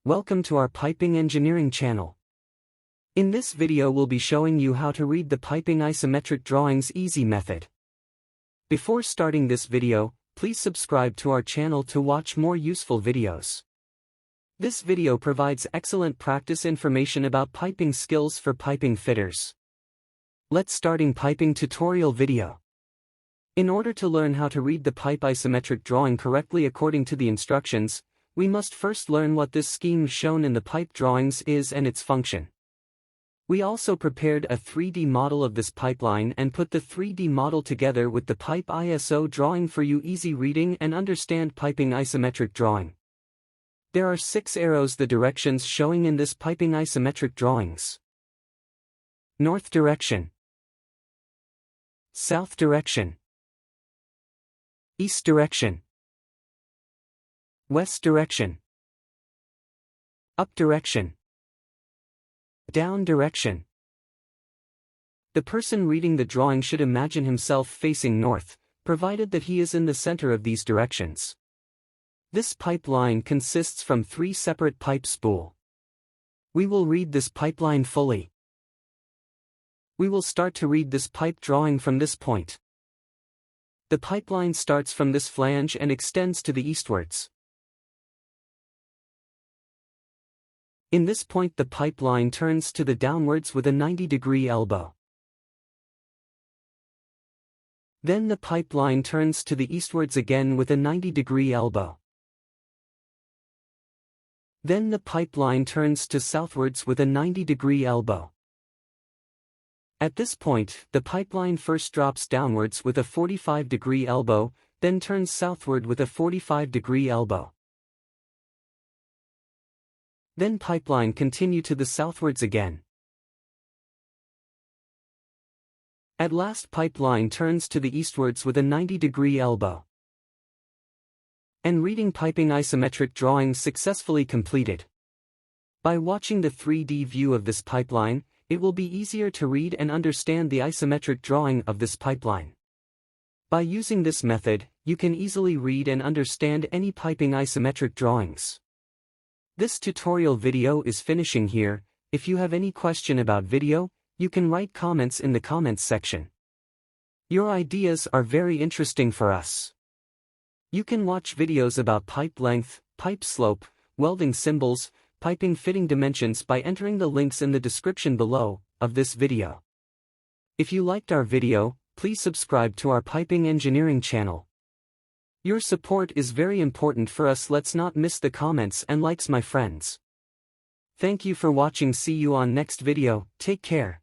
Welcome to our piping engineering channel. In this video we'll be showing you how to read the piping isometric drawings easy method. Before starting this video, please subscribe to our channel to watch more useful videos. This video provides excellent practice information about piping skills for piping fitters. Let's starting piping tutorial video. In order to learn how to read the pipe isometric drawing correctly according to the instructions, we must first learn what this scheme shown in the pipe drawings is and its function. We also prepared a 3D model of this pipeline and put the 3D model together with the pipe ISO drawing for you easy reading and understand piping isometric drawing. There are 6 arrows the directions showing in this piping isometric drawings. North direction, South direction, East direction, West direction, Up direction, Down direction. The person reading the drawing should imagine himself facing north, provided that he is in the center of these directions. This pipeline consists from 3 separate pipe spool. We will read this pipeline fully. We will start to read this pipe drawing from this point. The pipeline starts from this flange and extends to the eastwards. In this point the pipeline turns to the downwards with a 90-degree elbow. Then the pipeline turns to the eastwards again with a 90-degree elbow. Then the pipeline turns to southwards with a 90-degree elbow. At this point, the pipeline first drops downwards with a 45-degree elbow, then turns southward with a 45-degree elbow. Then pipeline continue to the southwards again. At last pipeline turns to the eastwards with a 90-degree elbow. And reading piping isometric drawing successfully completed. By watching the 3D view of this pipeline, it will be easier to read and understand the isometric drawing of this pipeline. By using this method, you can easily read and understand any piping isometric drawings. This tutorial video is finishing here. If you have any question about video, you can write comments in the comments section. Your ideas are very interesting for us. You can watch videos about pipe length, pipe slope, welding symbols, piping fitting dimensions by entering the links in the description below of this video. If you liked our video, please subscribe to our piping engineering channel. Your support is very important for us. Let's not miss the comments and likes, my friends. Thank you for watching. See you on next video. Take care.